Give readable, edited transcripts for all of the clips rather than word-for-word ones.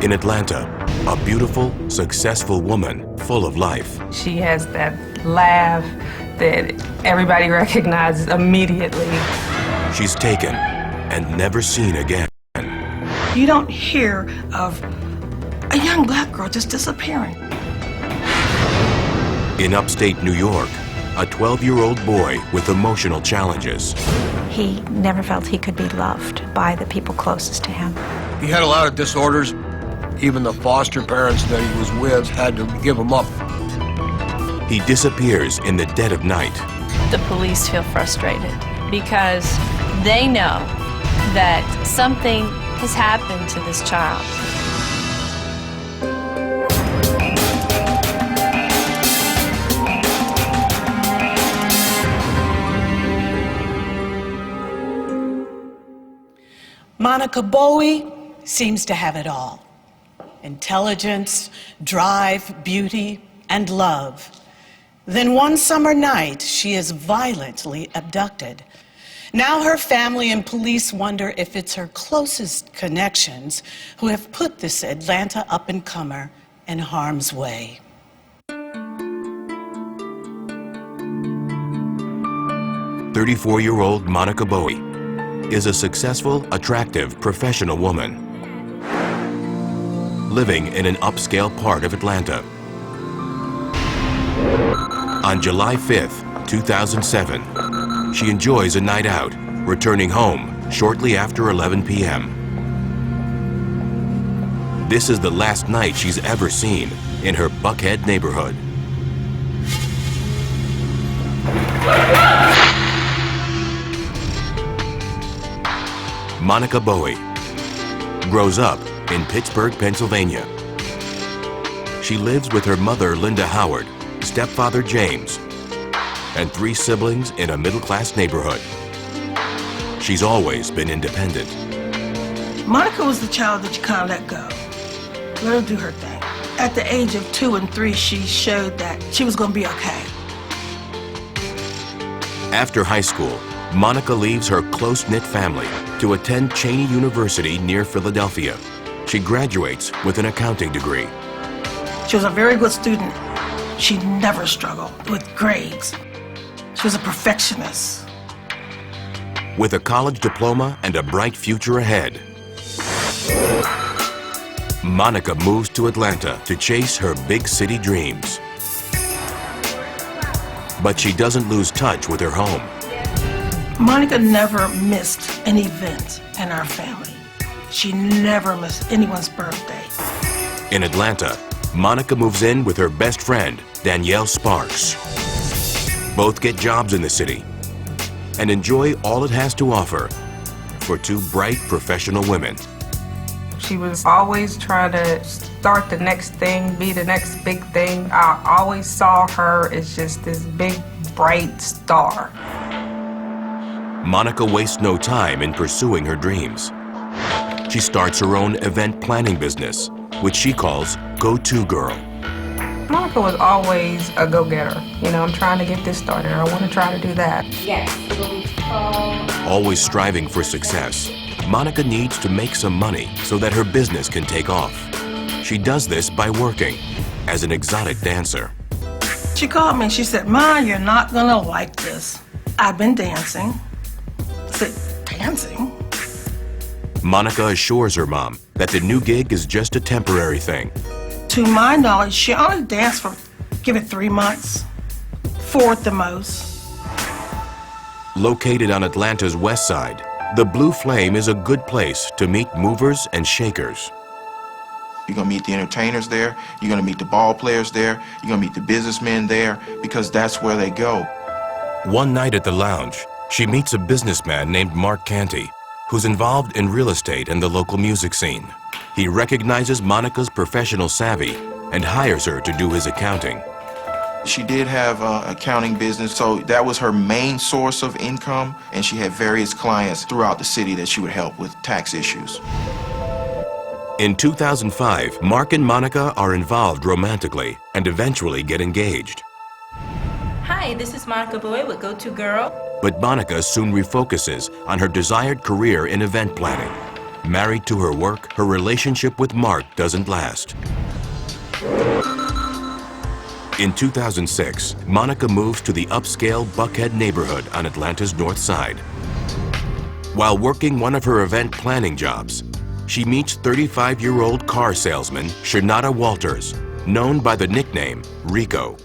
In Atlanta, a beautiful, successful woman full of life. She has that laugh that everybody recognizes immediately. She's taken and never seen again. You don't hear of a young black girl just disappearing. In upstate New York, a 12-year-old boy with emotional challenges. He never felt he could be loved by the people closest to him. He had a lot of disorders. Even the foster parents that he was with had to give him up. He disappears in the dead of night. The police feel frustrated because they know that something has happened to this child. Monica Bowie seems to have it all. Intelligence, drive, beauty, and love. Then one summer night, she is violently abducted. Now her family and police wonder if it's her closest connections who have put this Atlanta up-and-comer in harm's way. 34-year-old Monica Bowie is a successful, attractive, professional woman living in an upscale part of Atlanta. On July 5th, 2007, she enjoys a night out, returning home shortly after 11 p.m. This is the last night she's ever seen in her Buckhead neighborhood. Monica Bowie grows up in Pittsburgh, Pennsylvania. She lives with her mother, Linda Howard, stepfather, James, and 3 siblings in a middle-class neighborhood. She's always been independent. Monica was the child that you kind of let go. Let her do her thing. At the age of 2 and 3, she showed that she was going to be okay. After high school, Monica leaves her close-knit family to attend Cheney University near Philadelphia. She graduates with an accounting degree. She was a very good student. She never struggled with grades. She was a perfectionist. With a college diploma and a bright future ahead, Monica moves to Atlanta to chase her big city dreams. But she doesn't lose touch with her home. Monica never missed an event in our family. She never missed anyone's birthday. In Atlanta, Monica moves in with her best friend, Danielle Sparks. Both get jobs in the city and enjoy all it has to offer for 2 bright professional women. She was always trying to start the next thing, be the next big thing. I always saw her as just this big, bright star. Monica wastes no time in pursuing her dreams. She starts her own event planning business, which she calls Go-To Girl. Monica was always a go-getter. You know, I'm trying to get this started. I want to try to do that. Yes. Always striving for success, Monica needs to make some money so that her business can take off. She does this by working as an exotic dancer. She called me and she said, "Ma, you're not gonna like this. I've been dancing." I said, "Dancing?" Monica assures her mom that the new gig is just a temporary thing. To my knowledge, she only danced for, give it 3 months, 4 at the most. Located on Atlanta's west side, the Blue Flame is a good place to meet movers and shakers. You're gonna meet the entertainers there, you're gonna meet the ball players there, you're gonna meet the businessmen there, because that's where they go. One night at the lounge, she meets a businessman named Mark Canty, who's involved in real estate and the local music scene. He recognizes Monica's professional savvy and hires her to do his accounting. She did have an accounting business, so that was her main source of income, and she had various clients throughout the city that she would help with tax issues. In 2005, Mark and Monica are involved romantically and eventually get engaged. Hi, this is Monica Bowie with Go-To Girl. But Monica soon refocuses on her desired career in event planning. Married to her work, her relationship with Mark doesn't last. In 2006, Monica moves to the upscale Buckhead neighborhood on Atlanta's north side. While working one of her event planning jobs, she meets 35-year-old car salesman Shanada Walters, known by the nickname Rico.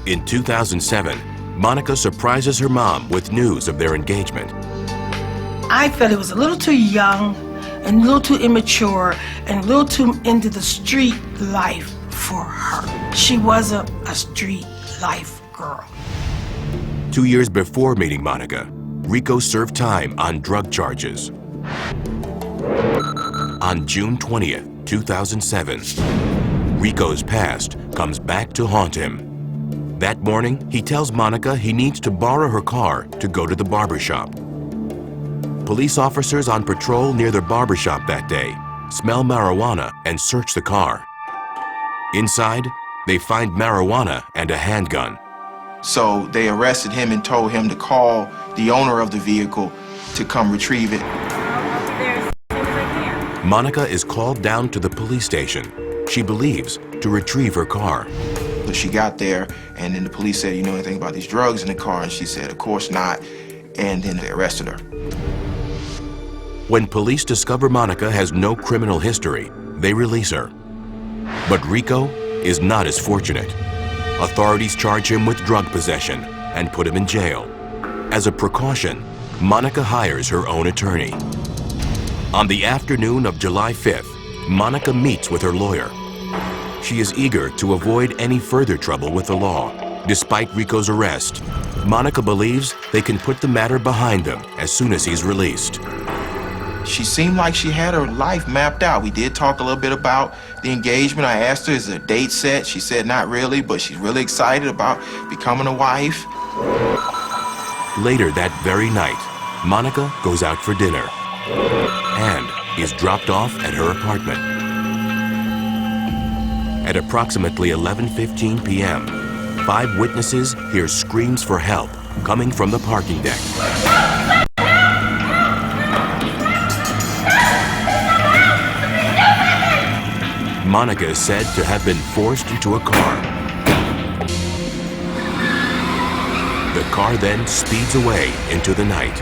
In 2007, Monica surprises her mom with news of their engagement. I felt it was a little too young and a little too immature and a little too into the street life for her. She wasn't a street life girl. 2 years before meeting Monica, Rico served time on drug charges. On June 20th, 2007, Rico's past comes back to haunt him. That morning, he tells Monica he needs to borrow her car to go to the barbershop. Police officers on patrol near the barbershop that day smell marijuana and search the car. Inside, they find marijuana and a handgun. So they arrested him and told him to call the owner of the vehicle to come retrieve it. Monica is called down to the police station, she believes, to retrieve her car. So she got there, and then the police said, "You know anything about these drugs in the car?" And she said, "Of course not." And then they arrested her. When police discover Monica has no criminal history, they release her. But Rico is not as fortunate. Authorities charge him with drug possession and put him in jail. As a precaution, Monica hires her own attorney. On the afternoon of July 5th, Monica meets with her lawyer. She is eager to avoid any further trouble with the law. Despite Rico's arrest, Monica believes they can put the matter behind them as soon as he's released. She seemed like she had her life mapped out. We did talk a little bit about the engagement. I asked her, is the date set? She said not really, but she's really excited about becoming a wife. Later that very night, Monica goes out for dinner and is dropped off at her apartment. At approximately 11:15 p.m., 5 witnesses hear screams for help coming from the parking deck. Monica is said to have been forced into a car. The car then speeds away into the night.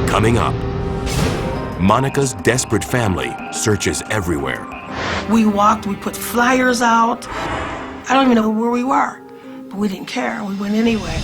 Coming up, Monica's desperate family searches everywhere. We walked, we put flyers out. I don't even know where we were, but we didn't care. We went anyway.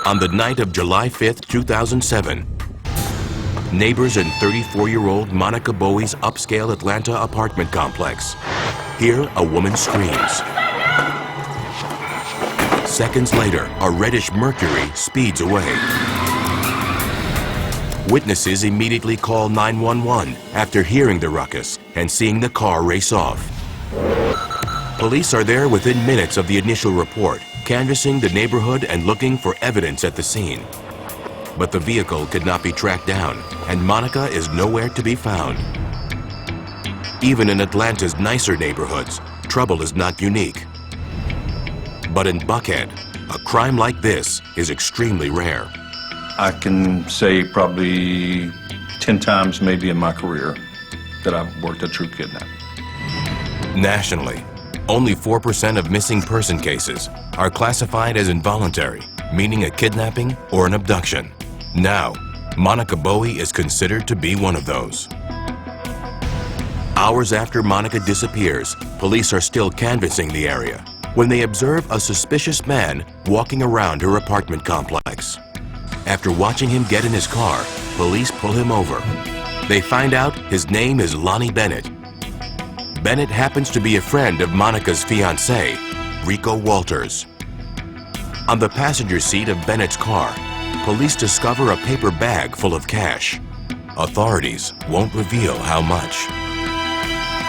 On the night of July 5th, 2007, neighbors in 34-year-old Monica Bowie's upscale Atlanta apartment complex hear a woman screams. Seconds later, a reddish Mercury speeds away. Witnesses immediately call 911 after hearing the ruckus and seeing the car race off. Police are there within minutes of the initial report, canvassing the neighborhood and looking for evidence at the scene. But the vehicle could not be tracked down, and Monica is nowhere to be found. Even in Atlanta's nicer neighborhoods, trouble is not unique. But in Buckhead, a crime like this is extremely rare. I can say probably 10 times maybe in my career that I've worked a true kidnap. Nationally, only 4% of missing person cases are classified as involuntary, meaning a kidnapping or an abduction. Now, Monica Bowie is considered to be one of those. Hours after Monica disappears, police are still canvassing the area when they observe a suspicious man walking around her apartment complex. After watching him get in his car, police pull him over. They find out his name is Lonnie Bennett. Bennett happens to be a friend of Monica's fiancé, Rico Walters. On the passenger seat of Bennett's car, police discover a paper bag full of cash. Authorities won't reveal how much.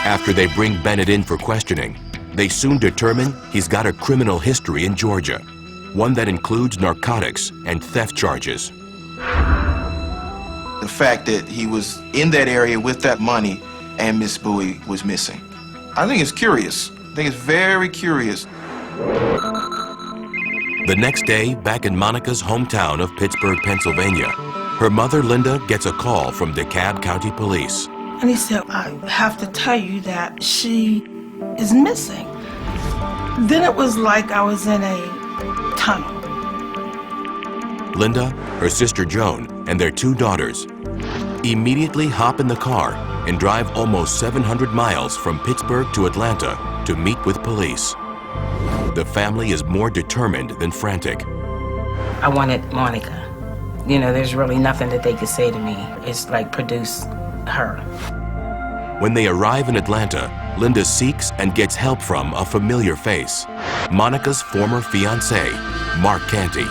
After they bring Bennett in for questioning, they soon determine he's got a criminal history in Georgia, one that includes narcotics and theft charges. The fact that he was in that area with that money and Miss Bowie was missing. I think it's curious. I think it's very curious. The next day, back in Monica's hometown of Pittsburgh, Pennsylvania, her mother, Linda, gets a call from DeKalb County Police. And he said, I have to tell you that she is missing. Then it was like I was in a tunnel. Linda, her sister Joan, and their 2 daughters immediately hop in the car and drive almost 700 miles from Pittsburgh to Atlanta to meet with police. The family is more determined than frantic. I wanted Monica. You know, there's really nothing that they could say to me. It's like, produce her. When they arrive in Atlanta, Linda seeks and gets help from a familiar face, Monica's former fiancé, Mark Canty.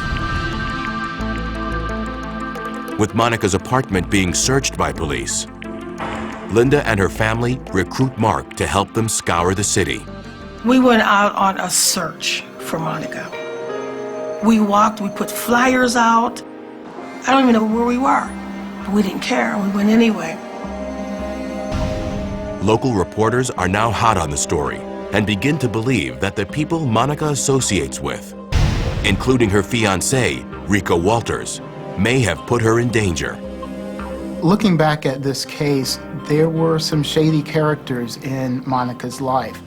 With Monica's apartment being searched by police, Linda and her family recruit Mark to help them scour the city. We went out on a search for Monica. We walked, we put flyers out. I don't even know where we were, but we didn't care, we went anyway. Local reporters are now hot on the story and begin to believe that the people Monica associates with, including her fiancé, Rico Walters, may have put her in danger. Looking back at this case, there were some shady characters in Monica's life.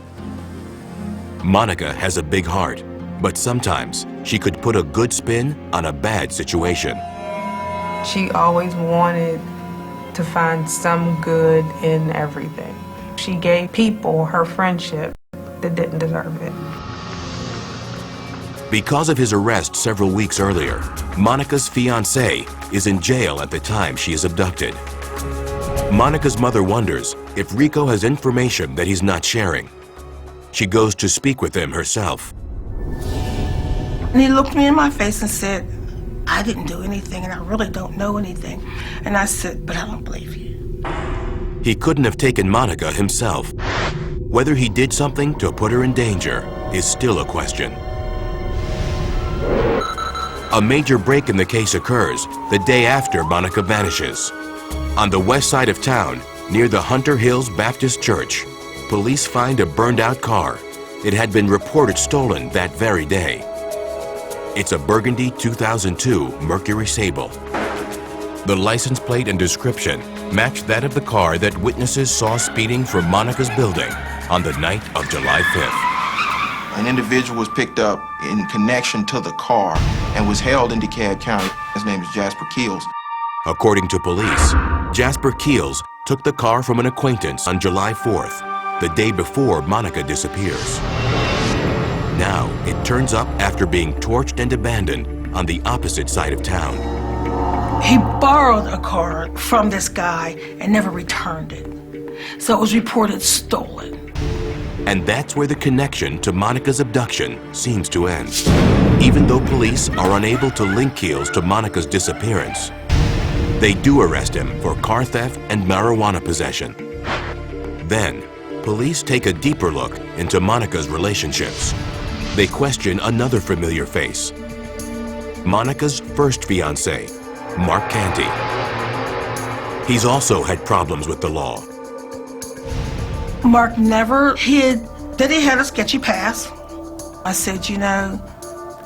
Monica has a big heart, but sometimes she could put a good spin on a bad situation. She always wanted to find some good in everything. She gave people her friendship that didn't deserve it. Because of his arrest several weeks earlier, Monica's fiancé is in jail at the time she is abducted. Monica's mother wonders if Rico has information that he's not sharing. She goes to speak with him herself. And he looked me in my face and said, I didn't do anything and I really don't know anything. And I said, but I don't believe you. He couldn't have taken Monica himself. Whether he did something to put her in danger is still a question. A major break in the case occurs the day after Monica vanishes. On the west side of town, near the Hunter Hills Baptist Church, police find a burned-out car. It had been reported stolen that very day. It's a burgundy 2002 Mercury Sable. The license plate and description matched that of the car that witnesses saw speeding from Monica's building on the night of July 5th. An individual was picked up in connection to the car and was held in DeKalb County. His name is Jasper Keels. According to police, Jasper Keels took the car from an acquaintance on July 4th, the day before Monica disappears. Now, it turns up after being torched and abandoned on the opposite side of town. He borrowed a car from this guy and never returned it. So it was reported stolen. And that's where the connection to Monica's abduction seems to end. Even though police are unable to link Keels to Monica's disappearance, they do arrest him for car theft and marijuana possession. Then, police take a deeper look into Monica's relationships. They question another familiar face, Monica's first fiancé, Mark Canty. He's also had problems with the law. Mark never hid that he had a sketchy past. I said, you know,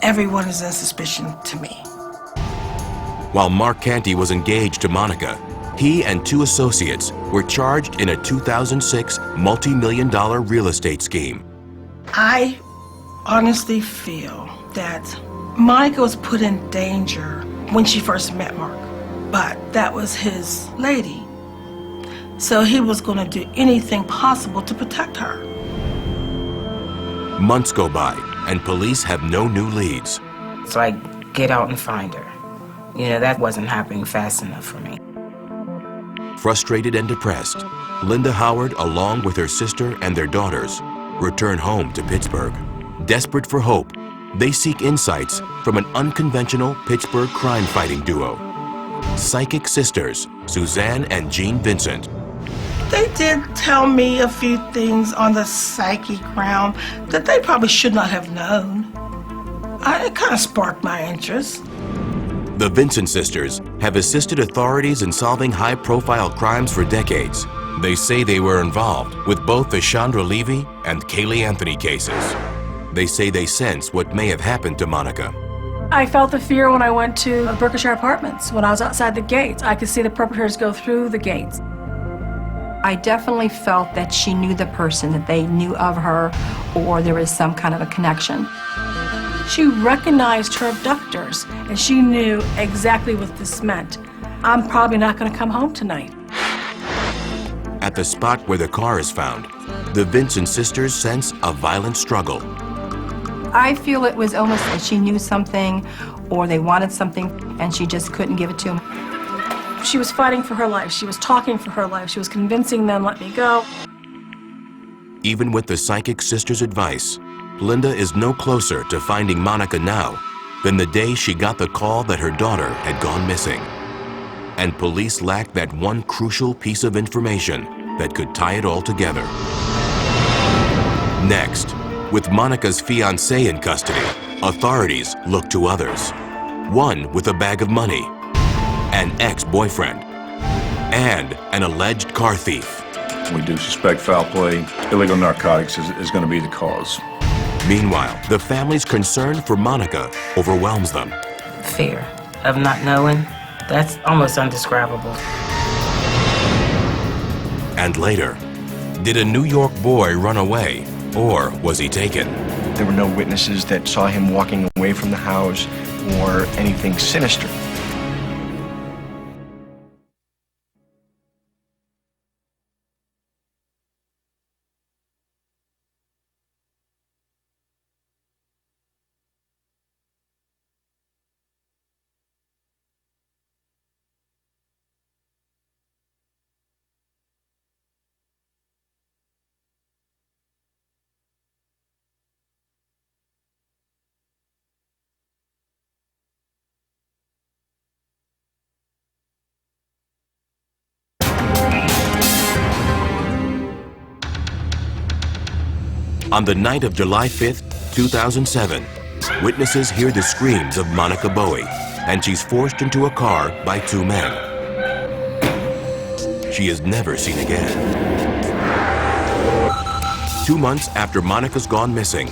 everyone is in suspicion to me. While Mark Canty was engaged to Monica, he and 2 associates were charged in a 2006 multi-million-dollar real estate scheme. I honestly feel that Monica was put in danger when she first met Mark, but that was his lady. So he was going to do anything possible to protect her. Months go by, and police have no new leads. It's like, get out and find her. You know, that wasn't happening fast enough for me. Frustrated and depressed, Linda Howard, along with her sister and their daughters, return home to Pittsburgh. Desperate for hope, they seek insights from an unconventional Pittsburgh crime-fighting duo. Psychic sisters, Suzanne and Vincent. They did tell me a few things on the psychic realm that they probably should not have known. It kind of sparked my interest. The Vincent sisters have assisted authorities in solving high-profile crimes for decades. They say they were involved with both the Chandra Levy and Kaylee Anthony cases. They say they sense what may have happened to Monica. I felt the fear when I went to the Berkshire Apartments. When I was outside the gates, I could see the perpetrators go through the gates. I definitely felt that she knew the person, that they knew of her, or there was some kind of a connection. She recognized her abductors, and she knew exactly what this meant. I'm probably not going to come home tonight. At the spot where the car is found, the Vincent sisters sense a violent struggle. I feel it was almost that she knew something, or they wanted something, and she just couldn't give it to them. She was fighting for her life. She was talking for her life. She was convincing them, let me go. Even with the psychic sisters' advice, Linda is no closer to finding Monica now than the day she got the call that her daughter had gone missing. And police lacked that one crucial piece of information that could tie it all together. Next, with Monica's fiancé in custody, authorities look to others. One with a bag of money, an ex-boyfriend, and an alleged car thief. We do suspect foul play. Illegal narcotics is going to be the cause. Meanwhile, the family's concern for Monica overwhelms them. Fear of not knowing, that's almost undescribable. And later, did a New York boy run away, or was he taken? There were no witnesses that saw him walking away from the house or anything sinister. On the night of July 5th, 2007, witnesses hear the screams of Monica Bowie, and she's forced into a car by two men. She is never seen again. 2 months after Monica's gone missing,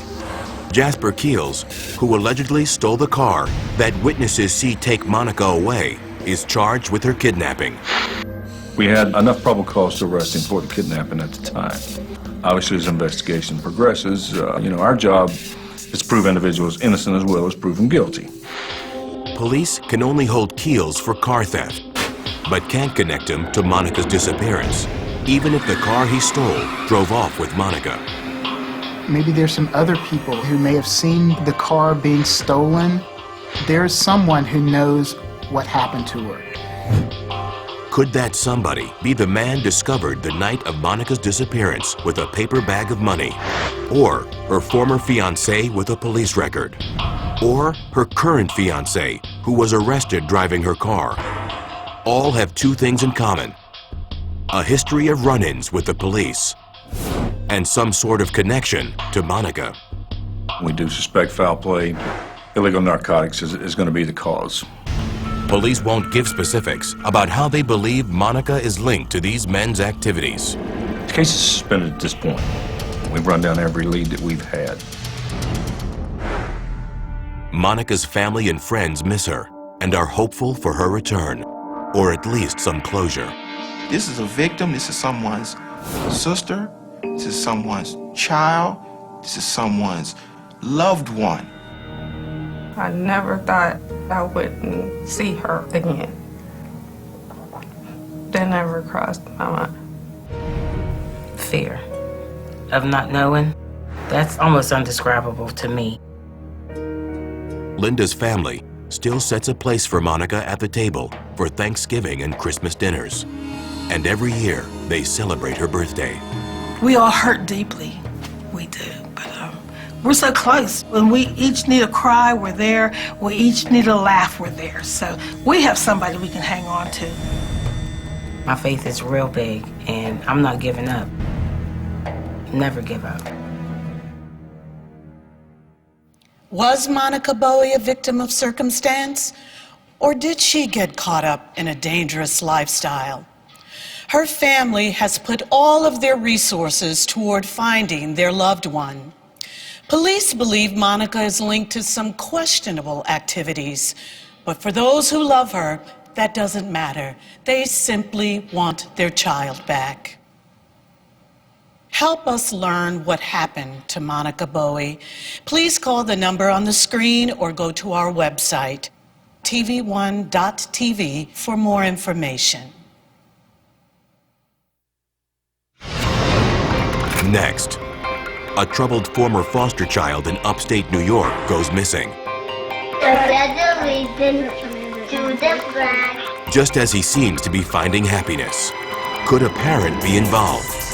Jasper Keels, who allegedly stole the car that witnesses see take Monica away, is charged with her kidnapping. We had enough probable cause to arrest him for the kidnapping at the time. Obviously, as investigation progresses, our job is to prove individuals innocent as well as prove them guilty. Police can only hold Keels for car theft, but can't connect him to Monica's disappearance, even if the car he stole drove off with Monica. Maybe there's some other people who may have seen the car being stolen. There's someone who knows what happened to her. Could that somebody be the man discovered the night of Monica's disappearance with a paper bag of money? Or her former fiancé with a police record? Or her current fiancé who was arrested driving her car? All have two things in common: a history of run-ins with the police and some sort of connection to Monica. We do suspect foul play. Illegal narcotics is going to be the cause. Police won't give specifics about how they believe Monica is linked to these men's activities. The case is suspended at this point. We've run down every lead that we've had. Monica's family and friends miss her and are hopeful for her return, or at least some closure. This is a victim. This is someone's sister. This is someone's child. This is someone's loved one. I never thought I wouldn't see her again. That never crossed my mind. Fear of not knowing, that's almost undescribable to me. Linda's family still sets a place for Monica at the table for Thanksgiving and Christmas dinners. And every year, they celebrate her birthday. We all hurt deeply. We do. But we're so close. When we each need a cry, we're there. We each need a laugh, we're there. So we have somebody we can hang on to. My faith is real big, and I'm not giving up. Never give up. Was Monica Bowie a victim of circumstance? Or did she get caught up in a dangerous lifestyle? Her family has put all of their resources toward finding their loved one. Police believe Monica is linked to some questionable activities, but for those who love her, that doesn't matter. They simply want their child back. Help us learn what happened to Monica Bowie. Please call the number on the screen or go to our website, tv1.tv, for more information. Next, a troubled former foster child in upstate New York goes missing. Just as he seems to be finding happiness, could a parent be involved?